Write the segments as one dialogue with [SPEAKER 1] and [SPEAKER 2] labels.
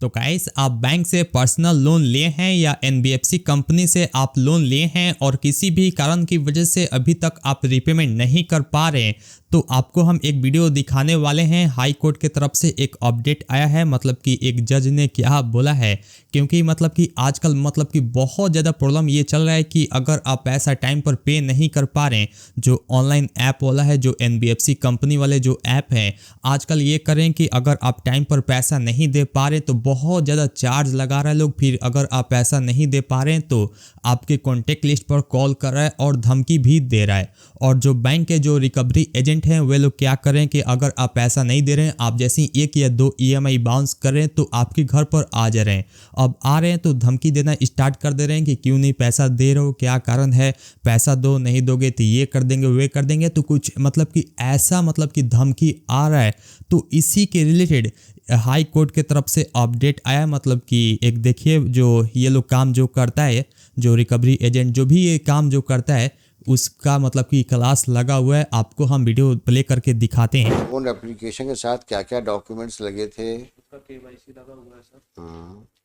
[SPEAKER 1] तो गाइस, आप बैंक से पर्सनल लोन लिए हैं या एनबीएफसी कंपनी से आप लोन लिए हैं और किसी भी कारण की वजह से अभी तक आप रिपेमेंट नहीं कर पा रहे हैं, तो आपको हम एक वीडियो दिखाने वाले हैं। हाई कोर्ट की तरफ से एक अपडेट आया है, मतलब कि एक जज ने क्या बोला है। क्योंकि मतलब कि आजकल मतलब कि बहुत ज़्यादा प्रॉब्लम ये चल रहा है कि अगर आप पैसा टाइम पर पे नहीं कर पा रहे हैं, जो ऑनलाइन ऐप वाला है, जो एनबीएफसी कंपनी वाले जो ऐप है, आजकल ये करें कि अगर आप टाइम पर पैसा नहीं दे पा रहे तो बहुत ज़्यादा चार्ज लगा रहे हैं लोग। फिर अगर आप पैसा नहीं दे पा रहे हैं तो आपके कॉन्टेक्ट लिस्ट पर कॉल कर रहा है और धमकी भी दे रहा है। और जो बैंक के जो रिकवरी एजेंट हैं वे लोग क्या करें कि अगर आप पैसा नहीं दे रहे हैं, आप जैसे ही 1 या 2 ईएमआई बाउंस कर रहे हैं तो आपके घर पर आ जा रहे हैं। अब आ रहे हैं तो धमकी देना स्टार्ट कर दे रहे हैं कि क्यों नहीं पैसा दे रहे हो, क्या कारण है, पैसा दो, नहीं दोगे तो ये कर देंगे वे कर देंगे। तो कुछ मतलब कि ऐसा मतलब कि धमकी आ रहा है। तो इसी के रिलेटेड हाई कोर्ट के तरफ से अपडेट आया। मतलब कि एक देखिए, जो ये लोग काम जो करता है, जो रिकवरी एजेंट जो भी ये काम जो करता है, उसका मतलब कि क्लास लगा हुआ है। आपको हम वीडियो प्ले करके दिखाते हैं।
[SPEAKER 2] लोन एप्लीकेशन के साथ क्या क्या डॉक्यूमेंट्स लगे थे?
[SPEAKER 3] उसका केवाईसी लगा हुआ है सर।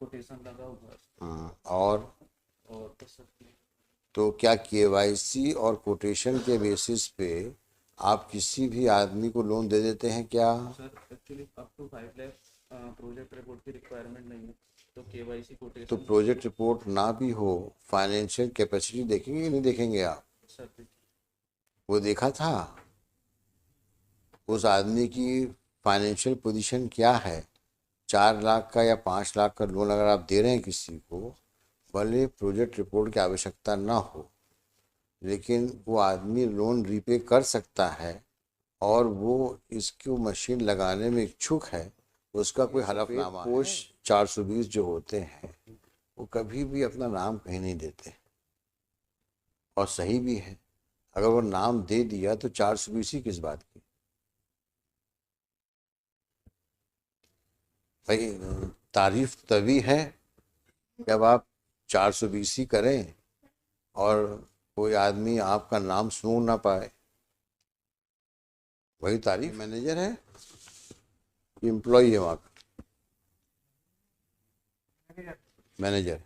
[SPEAKER 3] कोटेशन लगा हुआ है
[SPEAKER 2] और
[SPEAKER 3] तो सर
[SPEAKER 2] तो क्या केवाईसी और कोटेशन के बेसिस पे आप किसी भी आदमी को लोन दे देते हैं क्या?
[SPEAKER 3] Sir actually up to 5 lakh project report की रिक्वायरमेंट नहीं है, तो केवाईसी
[SPEAKER 2] तो
[SPEAKER 3] कोटेशन
[SPEAKER 2] प्रोजेक्ट रिपोर्ट ना भी हो, फाइनेंशियल कैपेसिटी देखेंगे कि नहीं देखेंगे आप?
[SPEAKER 3] सर
[SPEAKER 2] वो देखा था उस आदमी की फाइनेंशियल पोजीशन क्या है। 4 लाख का या 5 लाख का लोन अगर आप दे रहे हैं किसी को, भले प्रोजेक्ट रिपोर्ट की आवश्यकता ना हो, लेकिन वो आदमी लोन रीपे कर सकता है और वो इसको मशीन लगाने में इच्छुक है, उसका कोई हलफनामा है। पोस्ट 420 जो होते हैं वो कभी भी अपना नाम कहीं नहीं देते, और सही भी है। अगर वो नाम दे दिया तो 420 ही किस बात की भाई? तारीफ तभी है जब आप 420 ही करें और कोई आदमी आपका नाम सुन ना पाए, वही तारीफ। मैनेजर है कि एम्प्लॉई है वहाँ का? मैनेजर।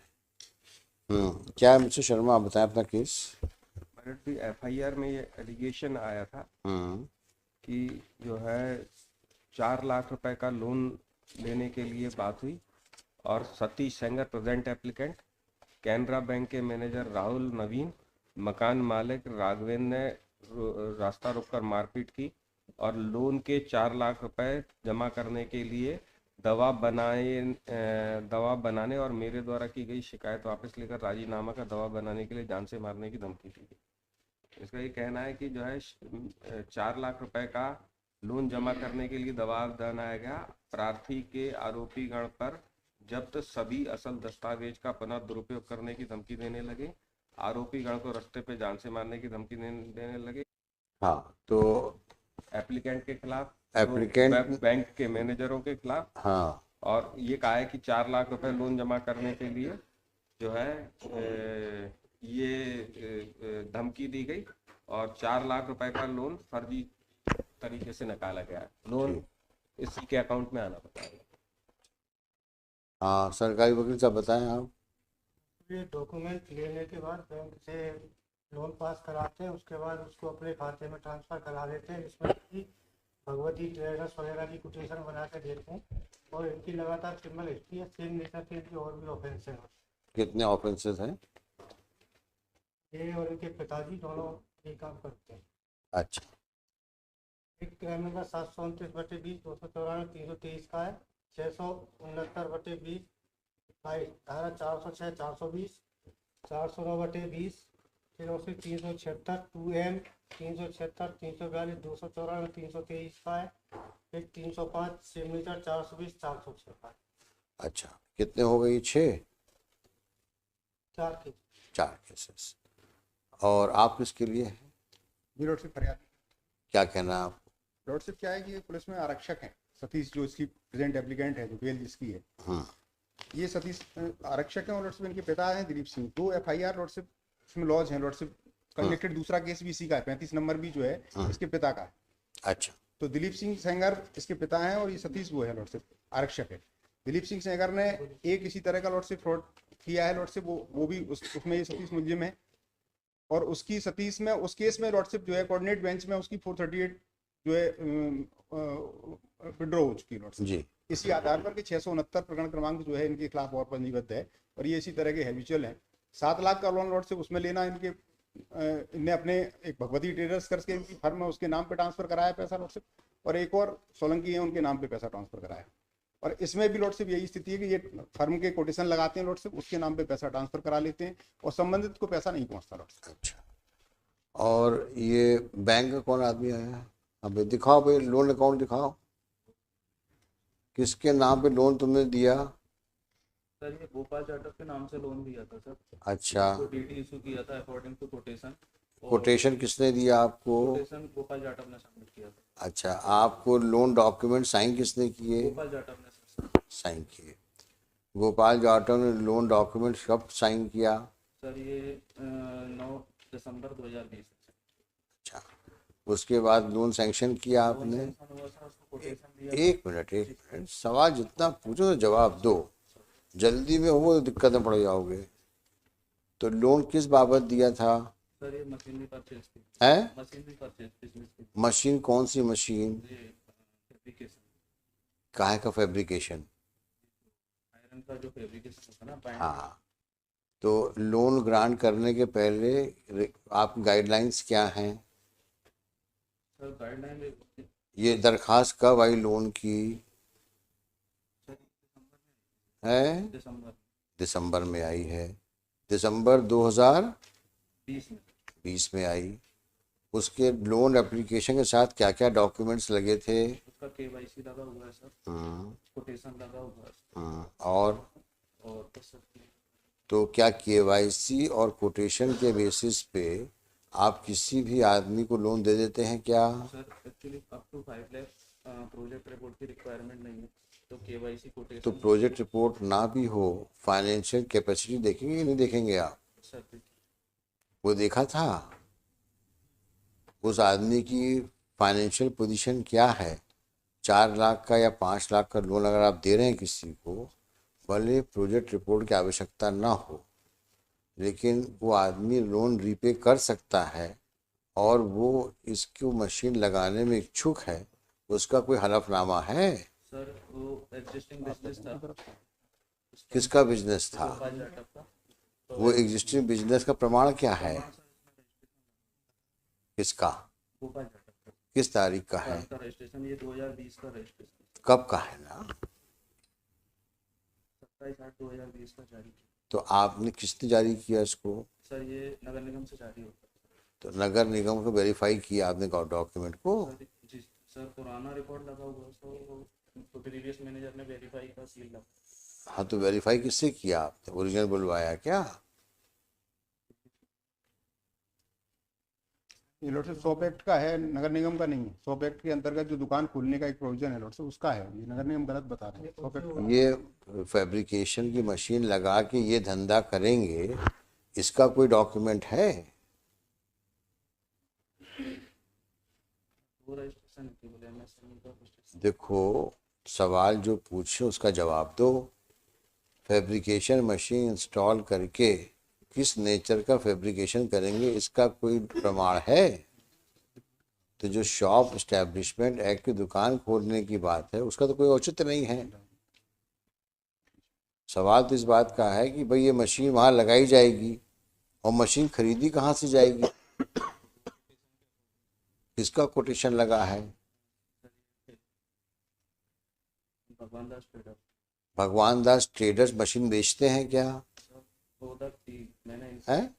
[SPEAKER 2] क्या है मिस्टर शर्मा, आप बताएं अपना केस।
[SPEAKER 4] एफआईआर में ये एलिगेशन आया था
[SPEAKER 2] हम्म
[SPEAKER 4] कि जो है 4 लाख रुपए का लोन लेने के लिए बात हुई और Satish Sengar present applicant, Canara bank के मैनेजर राहुल नवीन, मकान मालिक राघवेंद्र ने रास्ता रोककर मारपीट की और लोन के 4 लाख रुपए जमा करने के लिए दवा बनाने और मेरे द्वारा की गई शिकायत वापस लेकर राजीनामा का दवा बनाने के लिए जान से मारने की धमकी दी गई। इसका ये कहना है कि जो है 4 लाख रुपए का लोन जमा करने के लिए दबाव बनाया गया। प्रार्थी के आरोपी गण पर जब्त सभी असल दस्तावेज का पुनः दुरुपयोग करने की धमकी देने लगे। आरोपी गण को रास्ते पे जान से मारने की धमकी देने लगे।
[SPEAKER 2] हाँ, तो
[SPEAKER 4] एप्लीकेंट के खिलाफ,
[SPEAKER 2] एप्लीकेंट
[SPEAKER 4] बैंक के मैनेजरों के खिलाफ।
[SPEAKER 2] हाँ,
[SPEAKER 4] और ये कहा है कि 4 लाख रुपए लोन जमा करने के लिए जो है ये धमकी दी गई और 4 लाख रुपए का लोन फर्जी तरीके से निकाला गया। लोन इसी के अकाउंट में आना बताया।
[SPEAKER 2] हाँ, सरकारी वकील साहब बताएं आप।
[SPEAKER 5] ये डॉक्यूमेंट लेने के बाद बैंक से लोन पास कराते हैं, उसके बाद उसको अपने खाते में ट्रांसफ़र करा देते हैं, जिसमें कि भगवती ट्रेडर्स वगैरह की कोटेशन बना के देते हैं और इनकी लगातार क्रिमिनल हिस्ट्री है। सेम नेचर के इनके और भी ऑफेंस हैं।
[SPEAKER 2] कितने ऑफेंसेस हैं?
[SPEAKER 5] ये और इनके पिताजी दोनों ये काम करते हैं।
[SPEAKER 2] अच्छा।
[SPEAKER 5] एक क्राइम नंबर 729/20, 294, 323 का है, 669/20, धारा 406, 420, 409/20, फिर उससे 376 2M, 376, 342, 294, 323 का है, फिर 305 सिग्नेचर, 420, 406 का है।
[SPEAKER 2] अच्छा, कितने हो गए? 6?
[SPEAKER 5] 4 केस।
[SPEAKER 2] 4 केसेस। और आप किसके लिए हैं?
[SPEAKER 6] जी लॉर्डशिप, फरियाद।
[SPEAKER 2] क्या कहना है आप?
[SPEAKER 6] लॉर्डशिप क्या है कि पुलिस में आरक्षक हैं सतीश, जो इसकी प्रेजेंट एप्लीकेंट है, जो बेल जिसकी है। ये सतीश आरक्षक हैं और लॉर्डशिप इनके पिता हैं दिलीप सिंह। 2 एफआईआर लॉर्डशिप इसमें लॉज हैं। लॉर्डशिप कनेक्टेड दूसरा केस भी इसी का है, 35 नंबर भी जो है इसके पिता का है।
[SPEAKER 2] अच्छा।
[SPEAKER 6] तो दिलीप सिंह सेंगर इसके पिता हैं और ये सतीश वो है लॉर्डशिप आरक्षक है। दिलीप सिंह सेंगर ने एक इसी तरह का लॉर्डशिप फ्रॉड किया है लॉर्डशिप, वो भी उसमें ये सतीश मुलजिम है। और उसकी सतीश में उस केस में लॉर्डशिप जो है कोऑर्डिनेट बेंच में उसकी 438 जो है विड्रॉ हो चुकी है लॉर्डशिप
[SPEAKER 2] जी।
[SPEAKER 6] इसी आधार पर कि 669 प्रकरण क्रमांक जो है इनके खिलाफ और पंजीबद्ध है और ये इसी तरह के हैबिचुअल हैं। 7 लाख का लोन लॉर्डशिप उसमें लेना इनके इनने अपने एक भगवती ट्रेडर्स करके इनकी फर्म है उसके नाम पे ट्रांसफर कराया पैसा लॉर्डशिप, और एक और सोलंकी है उनके नाम पे पैसा ट्रांसफर कराया। और इसमें भी लॉर्डशिप यही स्थिति है कि ये फर्म के कोटेशन लगाते हैं लॉर्डशिप, उसके नाम पे पैसा ट्रांसफर करा लेते हैं और संबंधित को पैसा नहीं पहुंचता लॉर्डशिप।
[SPEAKER 2] अच्छा, और ये बैंक का कौन आदमी आया है? अब दिखाओ भाई, लोन अकाउंट दिखाओ, किसके नाम पे लोन तुमने दिया?
[SPEAKER 3] सर ये गोपाल जाटव के नाम से लोन दिया था सर।
[SPEAKER 2] अच्छा,
[SPEAKER 3] तो डीटी इशू किया था अकॉर्डिंग टू कोटेशन।
[SPEAKER 2] कोटेशन किसने दिया आपको?
[SPEAKER 3] कोटेशन गोपाल जाटव ने सबमिट किया था।
[SPEAKER 2] अच्छा, आपको लोन डॉक्यूमेंट साइन किसने किए?
[SPEAKER 3] गोपाल जाटव ने सर
[SPEAKER 2] साइन किए। गोपाल जाटव ने लोन डॉक्यूमेंट कब साइन किया?
[SPEAKER 3] सर ये 9 दिसंबर 2020।
[SPEAKER 2] अच्छा, उसके बाद लोन सैंक्शन किया आपने?
[SPEAKER 3] हुआ सर, उसको कोटेशन दिया।
[SPEAKER 2] एक मिनट, सवाल जितना पूछो तो जवाब दो, जल्दी में हो तो दिक्कत में पड़ जाओगे। तो लोन किस बाबत दिया था?
[SPEAKER 3] सर ये मशीनरी परचेज थी।
[SPEAKER 2] है?
[SPEAKER 3] मशीनरी परचेज बिजनेस की।
[SPEAKER 2] मशीन कौन सी मशीन?
[SPEAKER 3] ये फैब्रिकेशन,
[SPEAKER 2] काहे का फैब्रिकेशन?
[SPEAKER 3] आयरन का जो फैब्रिकेशन होता है ना, बाइंड।
[SPEAKER 2] हाँ, तो लोन ग्रांट करने के पहले आप गाइडलाइंस क्या हैं?
[SPEAKER 3] सर गाइडलाइन
[SPEAKER 2] ये दरखास्त कब आई लोन की? है? दिसंबर में आई है। दिसंबर 2020 में आई। उसके लोन एप्लीकेशन के साथ क्या क्या डॉक्यूमेंट्स लगे थे?
[SPEAKER 3] उसका केवाईसी लगा हुआ है सर, कोटेशन लगा हुआ है
[SPEAKER 2] और
[SPEAKER 3] तो सर
[SPEAKER 2] तो क्या केवाईसी और कोटेशन के बेसिस पे आप किसी भी आदमी को लोन दे देते हैं क्या?
[SPEAKER 3] Sir actually up to 5 lakh project report की रिक्वायरमेंट नहीं है, तो केवाईसी
[SPEAKER 2] तो
[SPEAKER 3] कोटेशन।
[SPEAKER 2] प्रोजेक्ट रिपोर्ट ना भी हो, फाइनेंशियल कैपेसिटी देखेंगे कि नहीं देखेंगे आप?
[SPEAKER 3] सर
[SPEAKER 2] वो देखा था उस आदमी की फाइनेंशियल पोजीशन क्या है। 4 लाख का या 5 लाख का लोन अगर आप दे रहे हैं किसी को, भले प्रोजेक्ट रिपोर्ट की आवश्यकता ना हो, लेकिन वो आदमी लोन रीपे कर सकता है और वो इसको मशीन लगाने में इच्छुक है, उसका कोई हलफनामा है?
[SPEAKER 3] सर वो एग्जिस्टिंग बिजनेस था।
[SPEAKER 2] किसका बिजनेस था?
[SPEAKER 3] गोपाल जाटव का।
[SPEAKER 2] वो एग्जिस्टिंग बिजनेस का प्रमाण क्या है? किसका?
[SPEAKER 3] गोपाल जाटव का।
[SPEAKER 2] किस तारीख का है?
[SPEAKER 3] उसका रजिस्ट्रेशन ये 2020 का रजिस्ट्रेशन,
[SPEAKER 2] कब का है ना?
[SPEAKER 3] 27/8/2020 का जारी किया।
[SPEAKER 2] तो आपने किसने जारी किया इसको?
[SPEAKER 3] सर ये नगर निगम से जारी होता है।
[SPEAKER 2] तो नगर निगम को वेरीफाई किया आपने डॉक्यूमेंट को?
[SPEAKER 3] सर जी सर, पुराना रिकॉर्ड लगा हुआ है, तो प्रीवियस मैनेजर ने वेरीफाई का सील लगा।
[SPEAKER 2] हाँ, तो वेरीफाई किससे किया आपने? ओरिजिनल बुलवाया क्या?
[SPEAKER 6] ये लॉर्डशिप सॉप एक्ट का है, नगर निगम का नहीं है। सॉप एक्ट के अंतर्गत जो दुकान खोलने का एक प्रोविजन है लॉर्डशिप, उसका है। ये नगर निगम गलत बता रहे हैं। सॉप एक्ट का
[SPEAKER 2] ये फैब्रिकेशन की मशीन लगा के ये धंधा करेंगे, इसका कोई डॉक्यूमेंट है?
[SPEAKER 3] वो रजिस्ट्रेशन केवल एमएसएमई का रजिस्ट्रेशन।
[SPEAKER 2] देखो, सवाल जो पूछे उसका जवाब दो। फैब्रिकेशन मशीन इंस्टॉल करके किस नेचर का फैब्रिकेशन करेंगे, इसका कोई प्रमाण है? तो जो शॉप एस्टैब्लिशमेंट एक्ट की दुकान खोलने की बात है, उसका तो कोई औचित्य नहीं है। सवाल तो इस बात का है कि भाई ये मशीन वहाँ लगाई जाएगी और मशीन खरीदी कहाँ से जाएगी? किसका कोटेशन लगा है?
[SPEAKER 3] भगवान दास ट्रेडर।
[SPEAKER 2] भगवान दास ट्रेडर्स मशीन बेचते हैं क्या?
[SPEAKER 3] वो उधर थी, मैंने
[SPEAKER 2] है?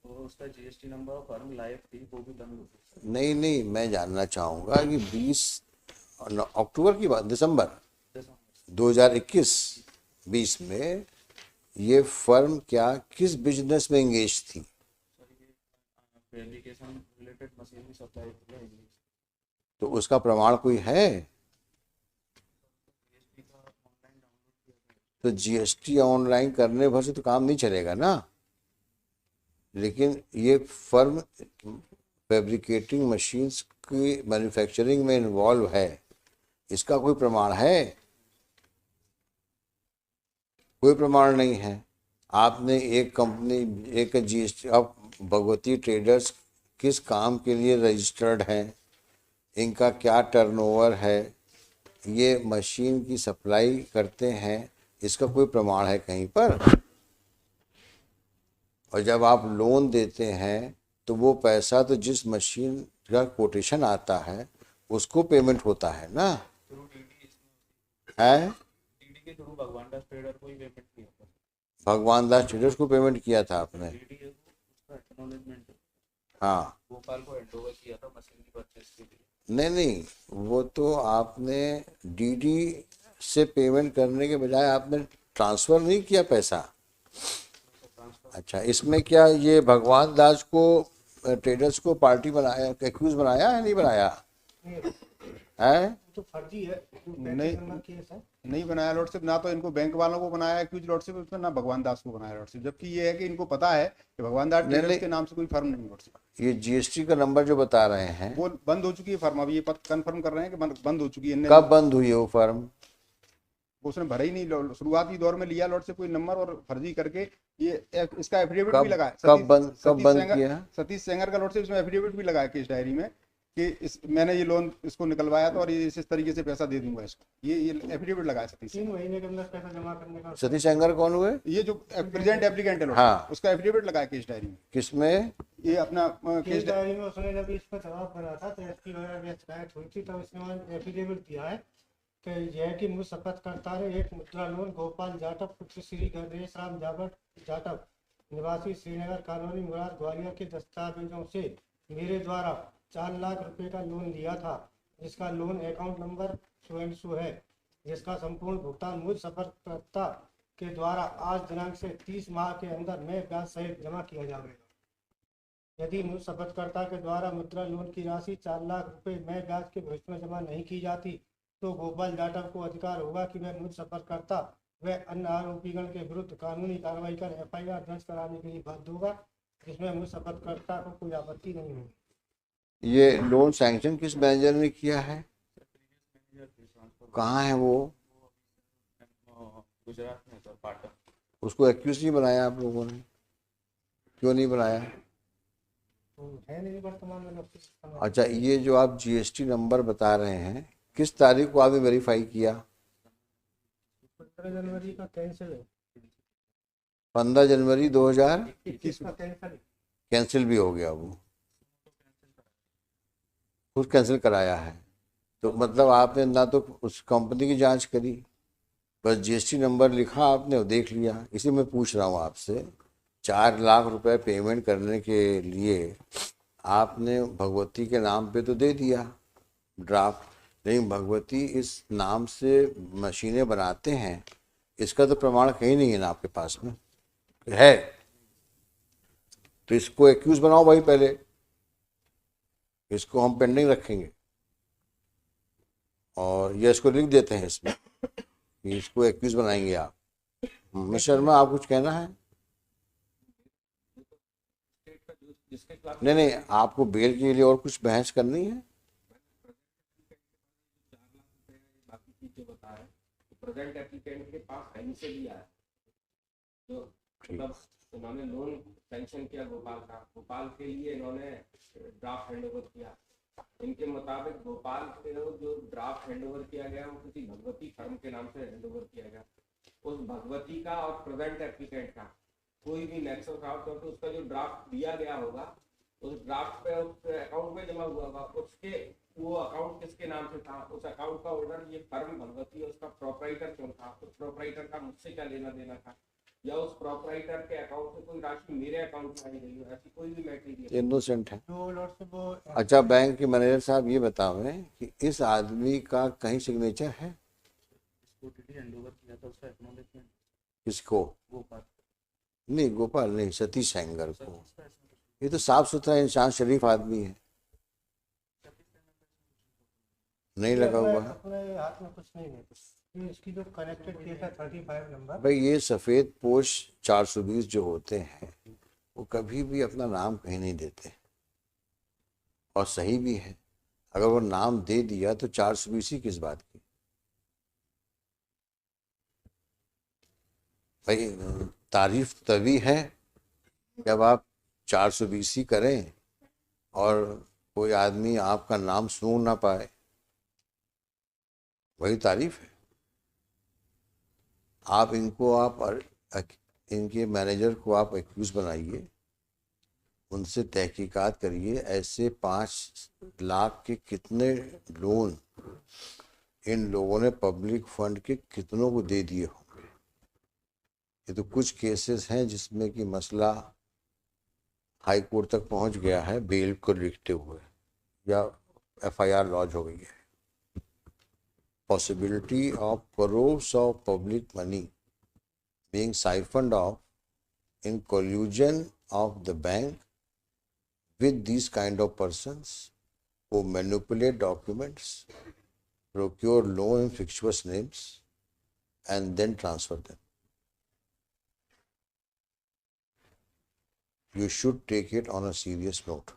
[SPEAKER 3] वो उसका जीएसटी नंबर और फर्म लाइव थी, वो भी बंद हो गई।
[SPEAKER 2] नहीं, मैं जानना चाहूँगा कि 20 अक्टूबर की बात, दिसंबर 2021-20 में ये फर्म क्या किस बिजनेस में एंगेज थी?
[SPEAKER 3] फैब्रिकेशन रिलेटेड मशीनरी सप्लाई किया है।
[SPEAKER 2] तो उसका प्रमाण कोई है? तो जीएसटी ऑनलाइन करने भर से तो काम नहीं चलेगा ना। लेकिन ये फर्म फैब्रिकेटिंग मशीन्स की मैन्युफैक्चरिंग में इन्वॉल्व है, इसका कोई प्रमाण है? कोई प्रमाण नहीं है। आपने एक कंपनी, एक जीएसटी, अब भगवती ट्रेडर्स किस काम के लिए रजिस्टर्ड है, इनका क्या टर्नओवर है, ये मशीन की सप्लाई करते हैं, इसका कोई प्रमाण है कहीं पर? और जब आप लोन देते हैं तो वो पैसा तो जिस मशीन का कोटेशन आता है उसको पेमेंट होता है ना,
[SPEAKER 3] थ्रू डीडी
[SPEAKER 2] है?
[SPEAKER 3] डीडी के थ्रू भगवान दास ट्रेडर को ही पेमेंट किया था।
[SPEAKER 2] भगवान दास ट्रेडर्स को पेमेंट किया था आपने?
[SPEAKER 3] डीडी है उसका एक्नॉलेजमेंट
[SPEAKER 2] हाँ।
[SPEAKER 3] गोपाल को हैंडओवर किया था मशीन की परचेस के लिए।
[SPEAKER 2] नहीं नहीं, वो तो आपने डीडी से पेमेंट करने के बजाय आपने ट्रांसफ़र नहीं किया पैसा। अच्छा, इसमें क्या ये भगवान दास को ट्रेडर्स को पार्टी बनाया, एक्यूज बनाया है, नहीं बनाया है?
[SPEAKER 5] तो फर्जी है,
[SPEAKER 6] नहीं बनाया लॉर्डशिप, ना तो इनको बैंक वालों को बनाया एक्यूज लॉर्डशिप उसमें, ना भगवान दास को बनाया लॉर्डशिप, जबकि ये है कि इनको पता है कि भगवान दास ट्रेडर्स के नाम से कोई फर्म नहीं लॉर्डशिप।
[SPEAKER 2] ये जीएसटी का नंबर जो बता रहे हैं
[SPEAKER 6] वो बंद हो चुकी है फर्म, अभी ये कंफर्म कर रहे हैं कि बंद हो चुकी है।
[SPEAKER 2] कब बंद हुई है वो फर्म?
[SPEAKER 6] उसने भरा ही नहीं, शुरुआती दौर में लिया लॉर्डशिप कोई नंबर और फर्जी करके ये इसका एफिडेविट भी लगाया।
[SPEAKER 2] कब बंद किया?
[SPEAKER 6] सतीश सेंगर का लॉर्डशिप इसमें एफिडेविट भी लगाया केस डायरी में कि मैंने ये लोन इसको निकलवाया था और ये इस तरीके से पैसा दे दूंगा इसको, ये एफिडेविट लगाया सतीश।
[SPEAKER 5] 3 महीने के अंदर पैसा जमा करने का।
[SPEAKER 2] सतीश सेंगर कौन हुए?
[SPEAKER 6] ये जो प्रेजेंट एप्लीकेंट है
[SPEAKER 2] हाँ,
[SPEAKER 6] उसका एफिडेविट लगाया केस डायरी में।
[SPEAKER 2] किसमें?
[SPEAKER 6] ये अपना
[SPEAKER 5] केस डायरी में उसने जब इस पर दबाव बना था तो एसपी वगैरह की शिकायत हुई थी, तब इसने एफिडेविट दिया है कि यह कि मुझ शपथ करता है एक मुद्रा लोन गोपाल जाटव पुत्र श्री गणेश राम जाटव निवासी श्रीनगर कॉलोनी मुराद ग्वालियर के दस्तावेजों से मेरे द्वारा 4 लाख रुपए का लोन लिया था, जिसका लोन अकाउंट नंबर सो है, जिसका संपूर्ण भुगतान मुझ शपथकर्ता के द्वारा आज दिनांक से 30 माह के अंदर मैं ब्याज सहित जमा किया जाएगा। यदि मुझ शपथकर्ता के द्वारा मुद्रा लोन की राशि 4 लाख रुपए मैं ब्याज के भविष्य में जमा नहीं की जाती तो गोपाल जाटव को अधिकार होगा कि वह मुझ शपथकर्ता व अन्य आरोपीगण के विरुद्ध कानूनी कार्रवाई कर एफआईआर दर्ज कराने के लिए बाध्य होगा, जिसमें मुझ शपथकर्ता को कोई आपत्ति नहीं होगी।
[SPEAKER 2] ये लोन सैंक्शन किस मैनेजर ने किया है? कहाँ है वो?
[SPEAKER 3] गुजरात में सर, पाटन।
[SPEAKER 2] उसको एक्यूज नहीं बनाया आप लोगों ने? क्यों नहीं बनाया?
[SPEAKER 5] है नहीं वर्तमान में।
[SPEAKER 2] अच्छा, ये जो आप जीएसटी नंबर बता रहे हैं किस तारीख को आपने वेरीफाई किया?
[SPEAKER 5] 15 जनवरी का कैंसिल है।
[SPEAKER 2] 15 जनवरी 2021
[SPEAKER 5] का
[SPEAKER 2] कैंसिल भी हो गया, वो खुद कैंसिल कराया है। तो मतलब आपने ना तो उस कंपनी की जांच करी, बस जीएसटी नंबर लिखा आपने और देख लिया। इसी में पूछ रहा हूँ आपसे, 4 लाख रुपए पेमेंट करने के लिए आपने भगवती के नाम पे तो दे दिया ड्राफ्ट, लेकिन भगवती इस नाम से मशीनें बनाते हैं, इसका तो प्रमाण कहीं नहीं है ना आपके पास में है? तो इसको एक्यूज बनाओ भाई, पहले इसको हम पेंडिंग रखेंगे और ये इसको लिख देते हैं इसमें कि इसको एक्यूज बनाएंगे आप। मिस्टर शर्मा, आप कुछ कहना है? नहीं, आपको बेल के लिए और कुछ बहस करनी है?
[SPEAKER 4] प्रेजेंट एप्लीकेंट के पास कहीं से भी आया, तो मतलब उन्होंने लोन सैंक्शन किया गोपाल के लिए इन्होंने ड्राफ्ट हैंडओवर किया। इनके मुताबिक गोपाल के जो ड्राफ्ट हैंडओवर किया गया वो किसी भगवती फर्म के नाम से हैंडओवर किया गया। उस भगवती का और प्रेजेंट एप्लीकेंट का कोई भी नेक्सस था तो उसका जो ड्राफ्ट दिया गया होगा उस ड्राफ्ट पे उस अकाउंट में जमा हुआ होगा, उसके वो अकाउंट किसके नाम से था, उस अकाउंट का ऑर्डर ये फर्म भगवती है उसका प्रोपराइटर कौन था, उस प्रोपराइटर का मुझसे क्या लेना देना था, या उस प्रोपराइटर के अकाउंट से कोई राशि मेरे अकाउंट में आई गई हो, ऐसी कोई भी मैटर
[SPEAKER 2] इनोसेंट है।
[SPEAKER 5] वो
[SPEAKER 2] अच्छा, बैंक के मैनेजर साहब ये बताओ कि इस आदमी का कहीं सिग्नेचर है?
[SPEAKER 3] इसको डीडी हैंडओवर किया था, उसका एक्नॉलेजमेंट।
[SPEAKER 2] किसको?
[SPEAKER 3] गोपाल
[SPEAKER 2] नहीं, गोपाल नहीं, सतीश सेंगर को। ये तो साफ सुथरा इंसान, शरीफ आदमी है, नहीं लगा हुआ है।
[SPEAKER 5] अपने हाथ में कुछ नहीं है। इसकी जो कनेक्टेड केस है 35 नंबर,
[SPEAKER 2] भाई ये सफ़ेद पोश 420 जो होते हैं वो कभी भी अपना नाम कहीं नहीं देते, और सही भी है। अगर वो नाम दे दिया तो 420 ही किस बात की? भाई तारीफ तभी है जब आप 420 करें और कोई आदमी आपका नाम सुन ना पाए, वही तारीफ है। आप इनके मैनेजर को आप एक्यूज बनाइए, उनसे तहकीकात करिए, ऐसे 5 लाख के कितने लोन इन लोगों ने पब्लिक फंड के कितनों को दे दिए होंगे। ये तो कुछ केसेस हैं जिसमें कि मसला हाई कोर्ट तक पहुंच गया है बेल को लिखते हुए, या FIR लॉन्च हो गई है। possibility of crores of public money being siphoned off in collusion of the bank with these kind of persons who manipulate documents, procure loan in fictitious names, and then transfer them. You should take it on a serious note.